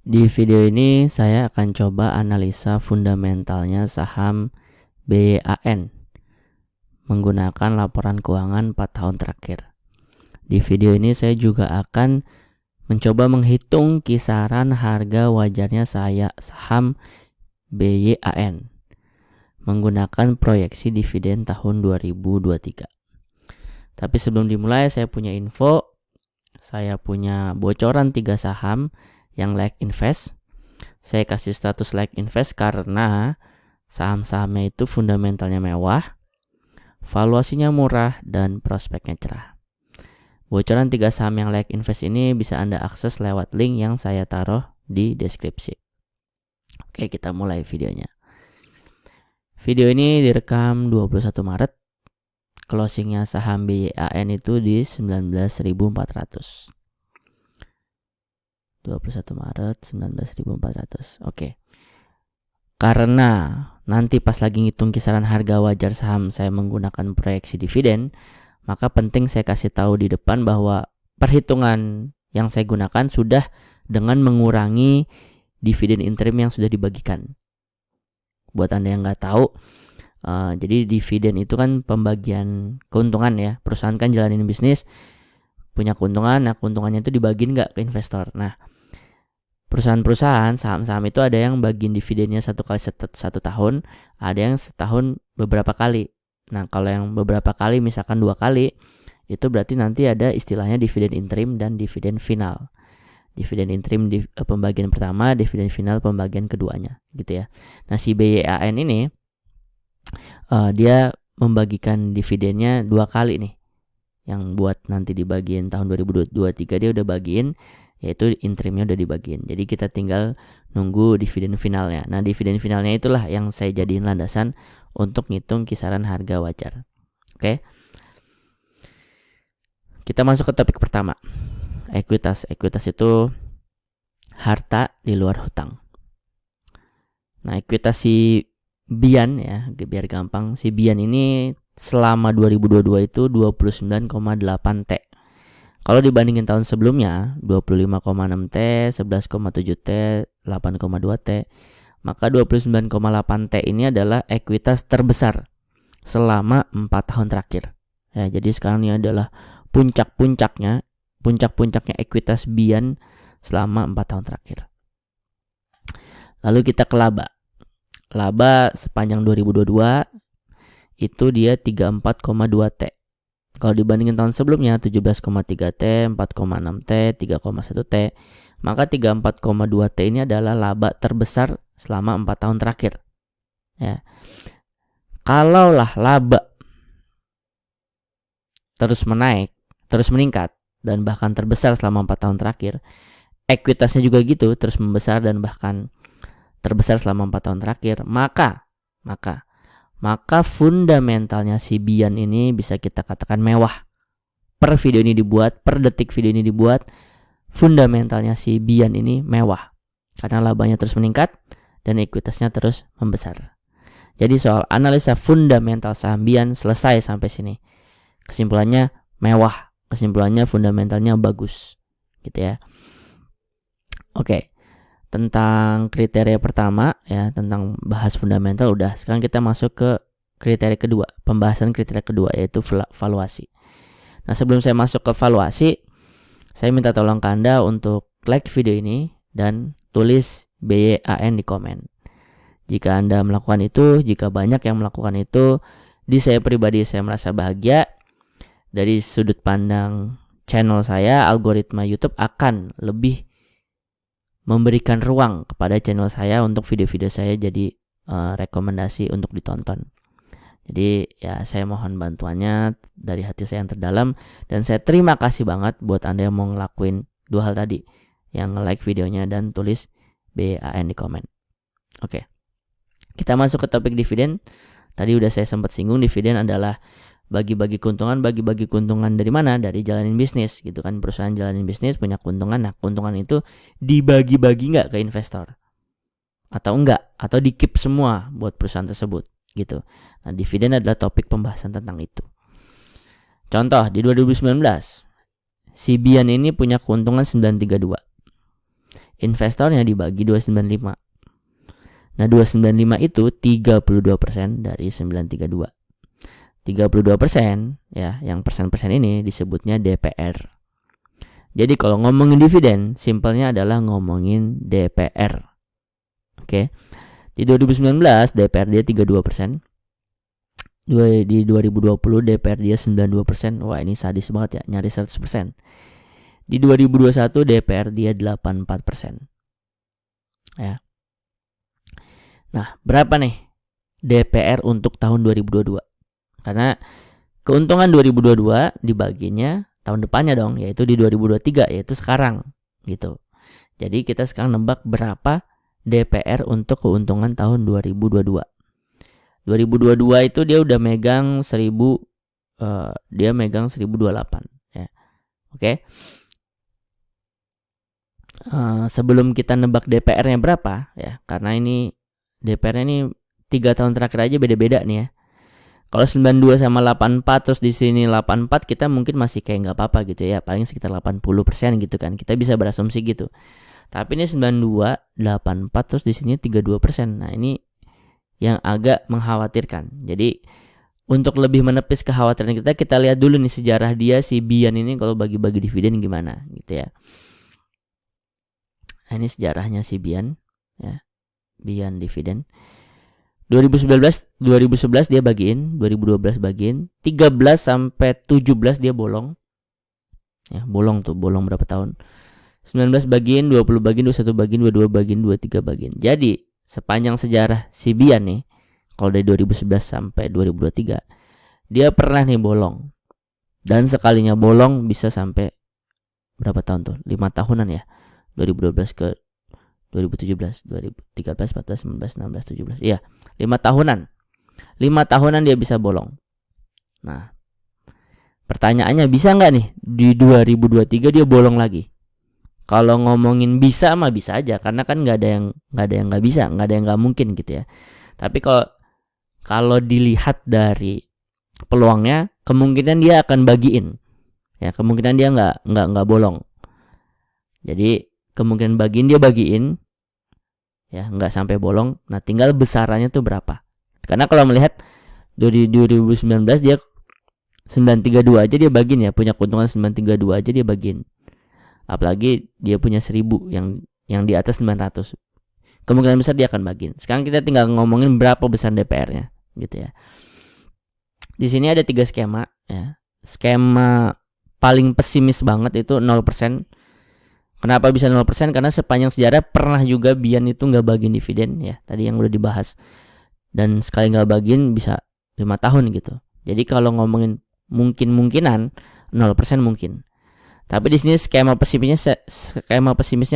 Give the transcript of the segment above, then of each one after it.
Di video ini saya akan coba analisa fundamentalnya saham BYAN menggunakan laporan keuangan 4 tahun terakhir. Di video ini saya juga akan mencoba menghitung kisaran harga wajarnya saham BYAN menggunakan proyeksi dividen tahun 2023. Tapi sebelum dimulai saya punya info, saya punya bocoran 3 saham yang like invest. Saya kasih status like invest karena saham-sahamnya itu fundamentalnya mewah, valuasinya murah, dan prospeknya cerah. Bocoran 3 saham yang like invest ini bisa Anda akses lewat link yang saya taruh di deskripsi. Oke, kita mulai videonya. Video ini direkam 21 Maret. Closingnya saham BYAN itu di 19.400. 21 Maret 19.400. Oke. Karena nanti pas lagi ngitung kisaran harga wajar saham saya menggunakan proyeksi dividen, maka penting saya kasih tahu di depan bahwa perhitungan yang saya gunakan sudah dengan mengurangi dividen interim yang sudah dibagikan. Buat Anda yang nggak tahu, jadi dividen itu kan pembagian keuntungan ya. Perusahaan kan jalanin bisnis, punya keuntungan, nah keuntungannya itu dibagiin nggak ke investor. Nah, perusahaan-perusahaan saham-saham itu ada yang bagiin dividennya satu kali satu tahun, ada yang setahun beberapa kali. Nah, kalau yang beberapa kali misalkan 2 kali, itu berarti nanti ada istilahnya dividen interim dan dividen final. Dividen interim pembagian pertama, dividen final pembagian keduanya, gitu ya. Nah, si BYAN ini dia membagikan dividennya 2 kali nih. Yang buat nanti dibagiin tahun 2023 dia udah bagiin, yaitu interimnya udah dibagiin. Jadi kita tinggal nunggu dividen finalnya. Nah, dividen finalnya itulah yang saya jadiin landasan untuk ngitung kisaran harga wajar. Oke. Kita masuk ke topik pertama. Ekuitas. Ekuitas itu harta di luar hutang. Nah, ekuitas si BIAN ya, biar gampang. Si BIAN ini selama 2022 itu 29,8 T. Kalau dibandingin tahun sebelumnya 25,6 T, 11,7 T, 8,2 T, maka 29,8 T ini adalah ekuitas terbesar selama 4 tahun terakhir. Ya, jadi sekarang ini adalah puncak-puncaknya ekuitas BIAN selama 4 tahun terakhir. Lalu kita ke laba. Laba sepanjang 2022 itu dia 34,2 T. Kalau dibandingin tahun sebelumnya 17,3 T, 4,6 T, 3,1 T, maka 34,2 T ini adalah laba terbesar selama 4 tahun terakhir. Ya. Kalaulah laba terus meningkat dan bahkan terbesar selama 4 tahun terakhir, ekuitasnya juga gitu, terus membesar dan bahkan terbesar selama 4 tahun terakhir, maka fundamentalnya si BIAN ini bisa kita katakan mewah. Per video ini dibuat, per detik video ini dibuat, fundamentalnya si BIAN ini mewah karena labanya terus meningkat dan ekuitasnya terus membesar. Jadi soal analisa fundamental saham BIAN selesai sampai sini. Kesimpulannya mewah, kesimpulannya fundamentalnya bagus, gitu ya. Oke. Tentang kriteria pertama ya, tentang bahas fundamental udah. Sekarang kita masuk ke kriteria kedua, pembahasan kriteria kedua, yaitu valuasi. Nah, sebelum saya masuk ke valuasi, saya minta tolong ke Anda untuk like video ini dan tulis BYAN di komen. Jika Anda melakukan itu, jika banyak yang melakukan itu, di saya pribadi saya merasa bahagia. Dari sudut pandang channel saya, algoritma YouTube akan lebih memberikan ruang kepada channel saya untuk video-video saya jadi rekomendasi untuk ditonton. Jadi ya, saya mohon bantuannya dari hati saya yang terdalam, dan saya terima kasih banget buat Anda yang mau ngelakuin 2 hal tadi, yang like videonya dan tulis BYAN di komen. Oke. Kita masuk ke topik dividen. Tadi udah saya sempat singgung, dividen adalah bagi-bagi keuntungan dari mana? Dari jalanin bisnis, gitu kan. Perusahaan jalanin bisnis punya keuntungan. Nah, keuntungan itu dibagi-bagi nggak ke investor? Atau enggak? Atau di-keep semua buat perusahaan tersebut, gitu. Nah, dividen adalah topik pembahasan tentang itu. Contoh, di 2019, si BIAN ini punya keuntungan 932. investornya dibagi 295. Nah 295 itu 32% dari 932. 32% ya, yang persen-persen ini disebutnya DPR. Jadi kalau ngomongin dividen, simpelnya adalah ngomongin DPR. Oke. Di 2019 DPR dia 32%. Di 2020 DPR dia 92%. Wah, ini sadis banget ya, nyaris 100%. Di 2021 DPR dia 84%. Ya. Nah, berapa nih DPR untuk tahun 2022? Karena keuntungan 2022 dibaginya tahun depannya dong, yaitu di 2023, yaitu sekarang gitu. Jadi kita sekarang nebak berapa DPR untuk keuntungan tahun 2022. 2022 itu dia udah megang 1028 ya. Oke. Sebelum kita nebak DPR-nya berapa ya, karena ini DPR-nya ini 3 tahun terakhir aja beda-beda nih ya. Kalau 92 sama 84 terus di sini 84, kita mungkin masih kayak nggak apa-apa gitu ya, paling sekitar 80% gitu kan. Kita bisa berasumsi gitu. Tapi ini 92, 84 terus di sini 32%. Nah, ini yang agak mengkhawatirkan. Jadi untuk lebih menepis kekhawatiran kita lihat dulu nih sejarah dia si Bian ini kalau bagi-bagi dividen gimana gitu ya. Nah, ini sejarahnya si Bian ya. Bian dividen. 2011 dia bagiin, 2012 bagiin, 13 sampai 17 dia bolong. Ya, bolong berapa tahun? 19 bagiin, 20 bagiin, 21 bagiin, 22 bagiin, 23 bagiin. Jadi, sepanjang sejarah si Bian nih, kalau dari 2011 sampai 2023, dia pernah nih bolong. Dan sekalinya bolong bisa sampai berapa tahun tuh? 5 tahunan ya. 2012 ke 2017, 2013, 14, 15, 16, 17. Iya, 5 tahunan. 5 tahunan dia bisa bolong. Nah, pertanyaannya bisa nggak nih di 2023 dia bolong lagi? Kalau ngomongin bisa mah bisa aja, karena kan nggak ada yang nggak bisa, nggak ada yang nggak mungkin gitu ya. Tapi kalau dilihat dari peluangnya, kemungkinan dia akan bagiin. Ya, kemungkinan dia nggak bolong. Jadi kemungkinan dia bagiin ya, nggak sampai bolong. Nah, tinggal besarannya tuh berapa. Karena kalau melihat dari 2019 dia 932 aja dia bagiin ya, punya keuntungan 932 aja dia bagiin. Apalagi dia punya 1000 yang di atas 900. Kemungkinan besar dia akan bagiin. Sekarang kita tinggal ngomongin berapa besar DPR-nya gitu ya. Di sini ada 3 skema ya. Skema paling pesimis banget itu 0%. Kenapa bisa 0%? Karena sepanjang sejarah pernah juga Bian itu nggak bagiin dividen ya. Tadi yang udah dibahas. Dan sekali nggak bagiin bisa 5 tahun gitu. Jadi kalau ngomongin mungkin-mungkinan 0% mungkin. Tapi di sini skema pesimisnya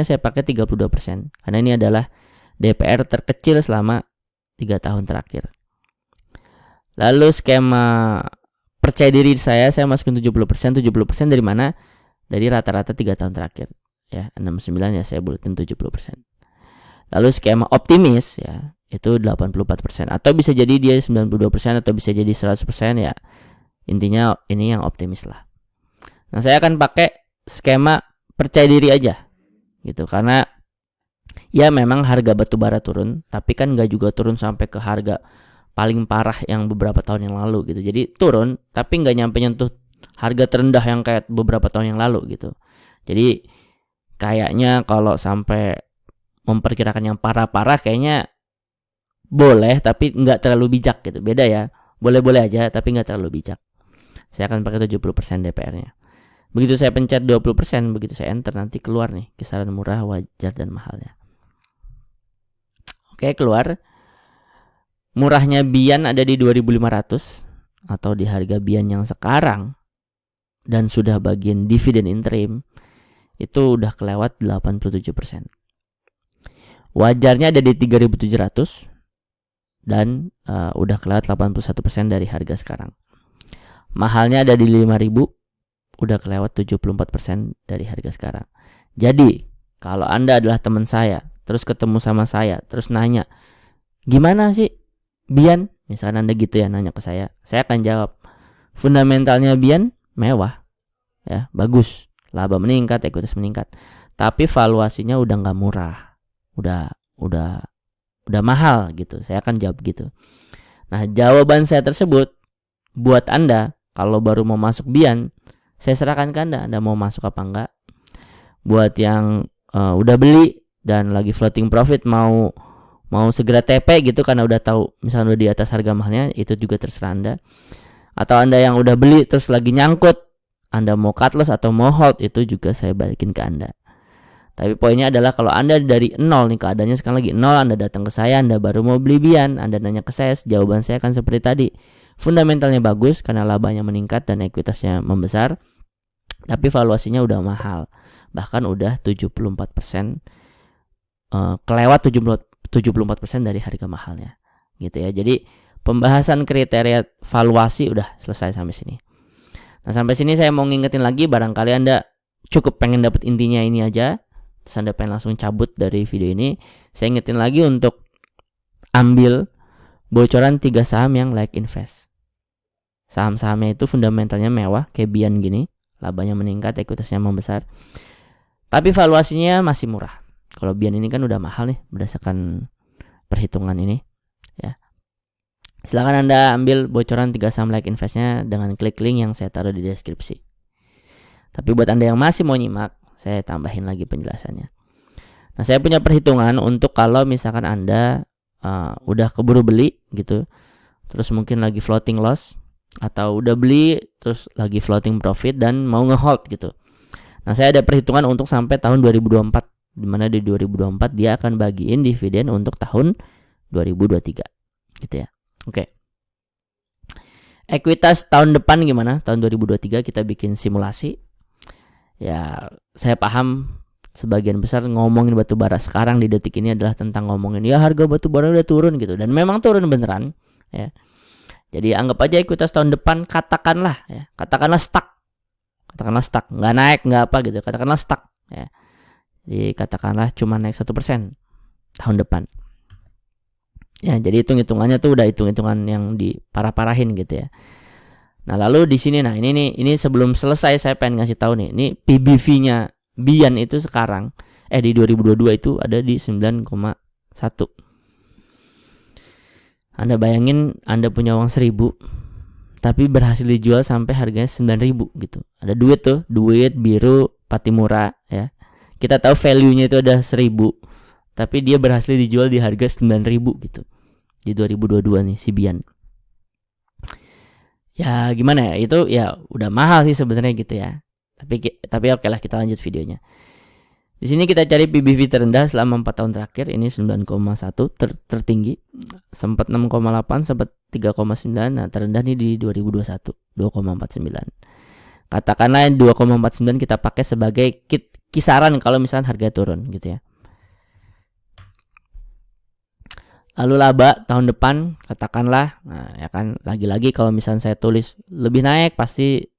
saya pakai 32%. Karena ini adalah DPR terkecil selama 3 tahun terakhir. Lalu skema percaya diri saya masukin 70%. 70% dari mana? Dari rata-rata 3 tahun terakhir. Ya, 69 ya saya buletin 70%. Lalu skema optimis ya, itu 84%. Atau bisa jadi dia 92% atau bisa jadi 100% ya. Intinya ini yang optimis lah. Nah, saya akan pakai skema percaya diri aja gitu, karena ya memang harga batubara turun, tapi kan nggak juga turun sampai ke harga paling parah yang beberapa tahun yang lalu gitu. Jadi turun tapi nggak nyampe nyentuh harga terendah yang kayak beberapa tahun yang lalu gitu. Jadi kayaknya kalau sampai memperkirakan yang parah-parah kayaknya boleh, tapi nggak terlalu bijak gitu. Beda ya, boleh-boleh aja tapi nggak terlalu bijak. Saya akan pakai 70% DPR-nya. Begitu saya pencet 20%, begitu saya enter nanti keluar nih kisaran murah, wajar, dan mahalnya. Oke, keluar. Murahnya Bian ada di 2.500 atau di harga Bian yang sekarang dan sudah bagian dividen interim itu udah kelewat 87%. Wajarnya ada di 3.700 dan udah kelewat 81% dari harga sekarang. Mahalnya ada di 5.000, udah kelewat 74% dari harga sekarang. Jadi kalau Anda adalah teman saya, terus ketemu sama saya, terus nanya, gimana sih Bian? Misalnya Anda gitu ya nanya ke saya akan jawab, fundamentalnya Bian mewah, ya bagus, laba meningkat, ekuitas meningkat. tapi valuasinya udah nggak murah, udah mahal gitu. Saya akan jawab gitu. Nah, jawaban saya tersebut buat Anda kalau baru mau masuk Bian, saya serahkan ke Anda mau masuk apa enggak. Buat yang udah beli dan lagi floating profit, mau segera TP gitu karena udah tahu misalnya udah di atas harga mahalnya, itu juga terserah Anda. Atau Anda yang udah beli terus lagi nyangkut, Anda mau cut loss atau mau hold, itu juga saya balikin ke Anda. Tapi poinnya adalah kalau Anda dari nol nih, keadaannya sekarang lagi nol, Anda datang ke saya, Anda baru mau beli Bian, Anda nanya ke saya, jawaban saya akan seperti tadi. Fundamentalnya bagus karena labanya meningkat dan ekuitasnya membesar, tapi valuasinya udah mahal. Bahkan udah 74%, kelewat 74% dari harga mahalnya. Gitu ya. Jadi pembahasan kriteria valuasi udah selesai sampai sini. Nah, sampai sini saya mau ngingetin lagi, barangkali Anda cukup pengen dapat intinya ini aja, terus Anda pengen langsung cabut dari video ini. Saya ingetin lagi untuk ambil bocoran 3 saham yang like invest. Saham-sahamnya itu fundamentalnya mewah, kayak Bian gini, labanya meningkat, ekuitasnya membesar, tapi valuasinya masih murah. Kalau Bian ini kan udah mahal nih berdasarkan perhitungan ini ya. Silakan Anda ambil bocoran 3 saham like investnya dengan klik link yang saya taruh di deskripsi. Tapi buat Anda yang masih mau nyimak, saya tambahin lagi penjelasannya. Nah, saya punya perhitungan untuk kalau misalkan Anda udah keburu beli gitu, terus mungkin lagi floating loss, atau udah beli terus lagi floating profit dan mau ngehold gitu. Nah, saya ada perhitungan untuk sampai tahun 2024, dimana di 2024 dia akan bagiin dividen untuk tahun 2023 gitu ya. Oke. Ekuitas tahun depan gimana? Tahun 2023 kita bikin simulasi. Ya, saya paham sebagian besar ngomongin batu bara sekarang di detik ini adalah tentang ngomongin ya harga batu bara udah turun gitu, dan memang turun beneran ya. Jadi anggap aja ekuitas tahun depan katakanlah stuck. Katakanlah stuck, nggak naik, nggak apa gitu. Katakanlah stuck ya. Jadi katakanlah cuma naik 1% tahun depan. Ya, jadi hitung-hitungannya tuh udah hitung-hitungan yang diparah-parahin gitu ya. Nah, lalu di sini ini sebelum selesai saya pengen ngasih tahu nih. Ini PBV-nya Bian itu sekarang di 2022 itu ada di 9,1. Anda bayangin Anda punya uang 1.000 tapi berhasil dijual sampai harganya 9.000 gitu. Ada duit tuh, duit biru Patimura ya. Kita tahu value-nya itu ada 1.000, tapi dia berhasil dijual di harga 9.000 gitu. Di 2022 nih si Bian. Ya gimana ya, itu ya udah mahal sih sebenarnya gitu ya. Tapi oke lah, kita lanjut videonya. Di sini kita cari PBV terendah selama 4 tahun terakhir, ini 9,1 tertinggi, sempat 6,8, sempat 3,9. Nah, terendah nih di 2021, 2,49. Katakanlah 2,49 kita pakai sebagai kisaran kalau misalnya harga turun gitu ya. Lalu laba tahun depan katakanlah, nah ya kan, lagi-lagi kalau misalnya saya tulis lebih naik pasti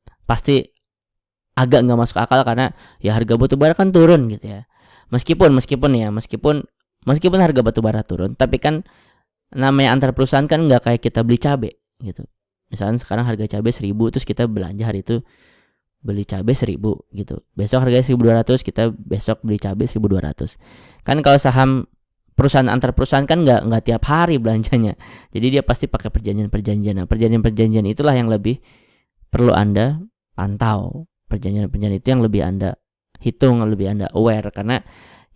agak nggak masuk akal karena ya harga batu bara kan turun gitu ya. Meskipun harga batu bara turun, tapi kan namanya antar perusahaan kan nggak kayak kita beli cabai gitu. Misalnya sekarang harga cabai 1.000, terus kita belanja hari itu beli cabai 1.000 gitu. Besok harganya 1.200, kita besok beli cabai 1.200. Kan kalau saham perusahaan antar perusahaan kan nggak tiap hari belanjanya. Jadi dia pasti pakai perjanjian. Nah, perjanjian itulah yang lebih perlu Anda pantau. Perjanjian itu yang lebih Anda hitung, lebih Anda aware, karena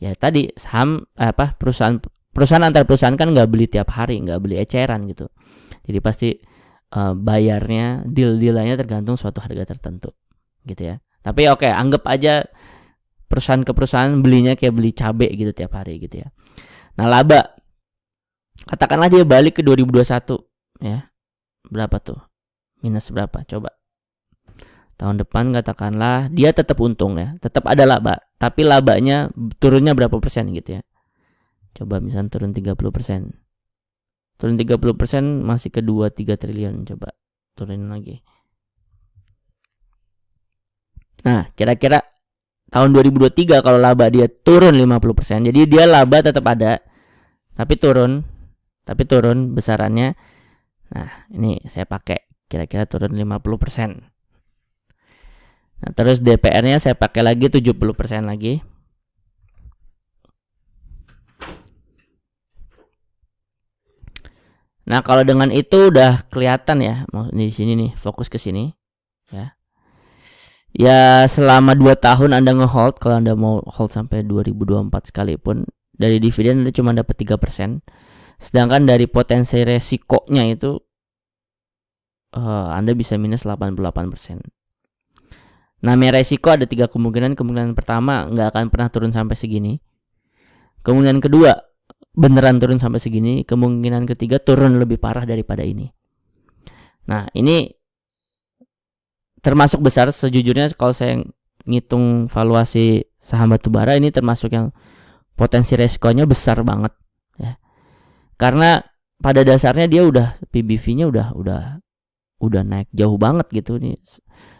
ya tadi saham perusahaan antar perusahaan kan nggak beli tiap hari, nggak beli eceran gitu. Jadi pasti bayarnya, deal-dealannya tergantung suatu harga tertentu gitu ya. Tapi oke, anggap aja perusahaan ke perusahaan belinya kayak beli cabai gitu tiap hari gitu ya. Nah, laba katakanlah dia balik ke 2021 ya. Berapa tuh? Minus berapa? Coba. Tahun depan katakanlah dia tetap untung ya, tetap ada laba, tapi labanya turunnya berapa persen gitu ya. Coba misalnya turun 30%. Turun 30% masih ke 2-3 triliun. Coba turunin lagi. Nah, kira-kira tahun 2023 kalau laba dia turun 50%, jadi dia laba tetap ada, tapi turun besarannya. Nah, ini saya pakai kira-kira turun 50%. Nah, terus DPR-nya saya pakai lagi 70% lagi. Nah, kalau dengan itu udah kelihatan ya, mau di sini nih, fokus ke sini ya. Ya, selama 2 tahun Anda nge-hold, kalau Anda mau hold sampai 2024 sekalipun, dari dividen Anda cuma dapat 3%. Sedangkan dari potensi resikonya itu Anda bisa minus 88%. Namanya resiko ada 3 kemungkinan. Kemungkinan pertama nggak akan pernah turun sampai segini. Kemungkinan kedua beneran turun sampai segini. Kemungkinan ketiga turun lebih parah daripada ini. Nah, ini termasuk besar sejujurnya. Kalau saya ngitung valuasi saham batubara, ini termasuk yang potensi resikonya besar banget ya. Karena pada dasarnya dia udah PBV-nya udah naik jauh banget gitu nih.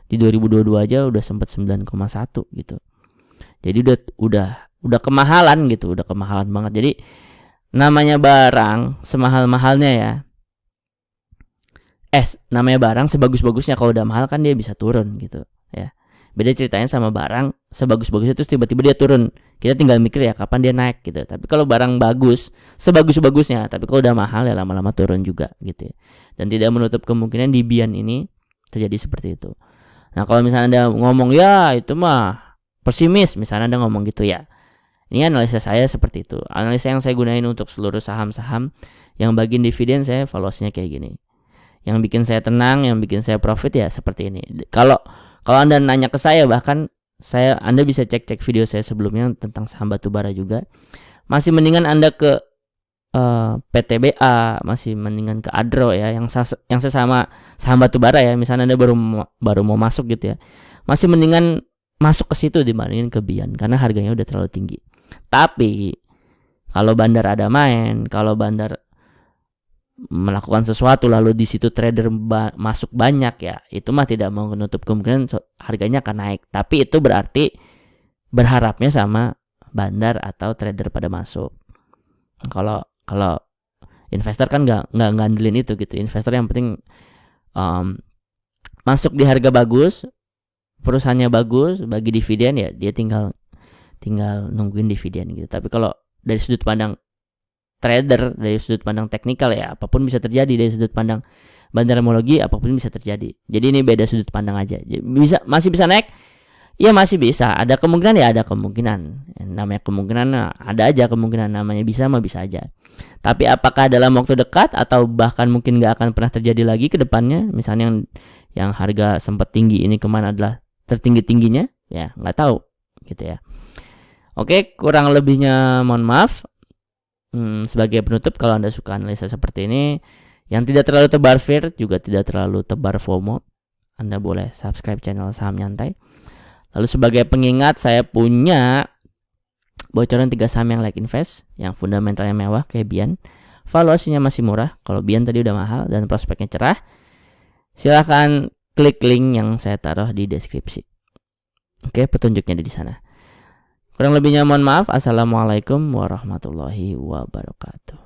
Di 2022 aja udah sempat 9,1 gitu. Jadi udah kemahalan gitu, udah kemahalan banget. Jadi namanya barang semahal-mahalnya ya. Namanya barang sebagus-bagusnya, kalau udah mahal kan dia bisa turun gitu ya. Beda ceritanya sama barang sebagus-bagusnya terus tiba-tiba dia turun. Kita tinggal mikir ya kapan dia naik gitu. Tapi kalau barang bagus, sebagus-bagusnya, tapi kalau udah mahal ya lama-lama turun juga gitu ya. Dan tidak menutup kemungkinan di Bian ini terjadi seperti itu. Nah, kalau misalnya Anda ngomong ya itu mah pesimis, misalnya Anda ngomong gitu ya. Ini analisa saya seperti itu. Analisa yang saya gunain untuk seluruh saham-saham yang bagian dividen, saya valuasinya kayak gini. Yang bikin saya tenang, yang bikin saya profit ya seperti ini. Kalau Anda nanya ke saya, bahkan Anda bisa cek video saya sebelumnya tentang saham batubara juga. Masih mendingan Anda ke PTBA, masih mendingan ke Adro ya, yang sesama saham batubara ya. Misalnya Anda baru mau masuk gitu ya, masih mendingan masuk ke situ dibandingin ke Bian karena harganya udah terlalu tinggi. Tapi kalau Bandar ada main, kalau Bandar melakukan sesuatu lalu di situ trader masuk banyak ya, itu mah tidak mau menutup kemungkinan harganya akan naik. Tapi itu berarti berharapnya sama Bandar atau trader pada masuk. Kalau investor kan nggak ngandelin itu gitu. Investor yang penting masuk di harga bagus, perusahaannya bagus, bagi dividen ya dia tinggal nungguin dividen gitu. Tapi kalau dari sudut pandang trader, dari sudut pandang teknikal ya apapun bisa terjadi. Dari sudut pandang bandarmologi apapun bisa terjadi. Jadi ini beda sudut pandang aja. Masih bisa naik? Ya masih bisa. Ada kemungkinan ya ada kemungkinan. Namanya kemungkinan ada aja kemungkinan, namanya bisa mah bisa aja. Tapi apakah dalam waktu dekat atau bahkan mungkin nggak akan pernah terjadi lagi ke depannya? Misalnya yang harga sempat tinggi ini kemana adalah tertinggi-tingginya? Ya nggak tahu gitu ya. Oke, kurang lebihnya mohon maaf. Sebagai penutup, kalau Anda suka analisa seperti ini yang tidak terlalu tebar fear juga tidak terlalu tebar FOMO, Anda boleh subscribe channel Saham Nyantai. Lalu sebagai pengingat, saya punya bocoran 3 saham yang like invest, yang fundamentalnya mewah kayak Bian, valuasinya masih murah. Kalau Bian tadi udah mahal dan prospeknya cerah, silahkan klik link yang saya taruh di deskripsi. Oke, petunjuknya di sana. Kurang lebihnya mohon maaf. Assalamualaikum warahmatullahi wabarakatuh.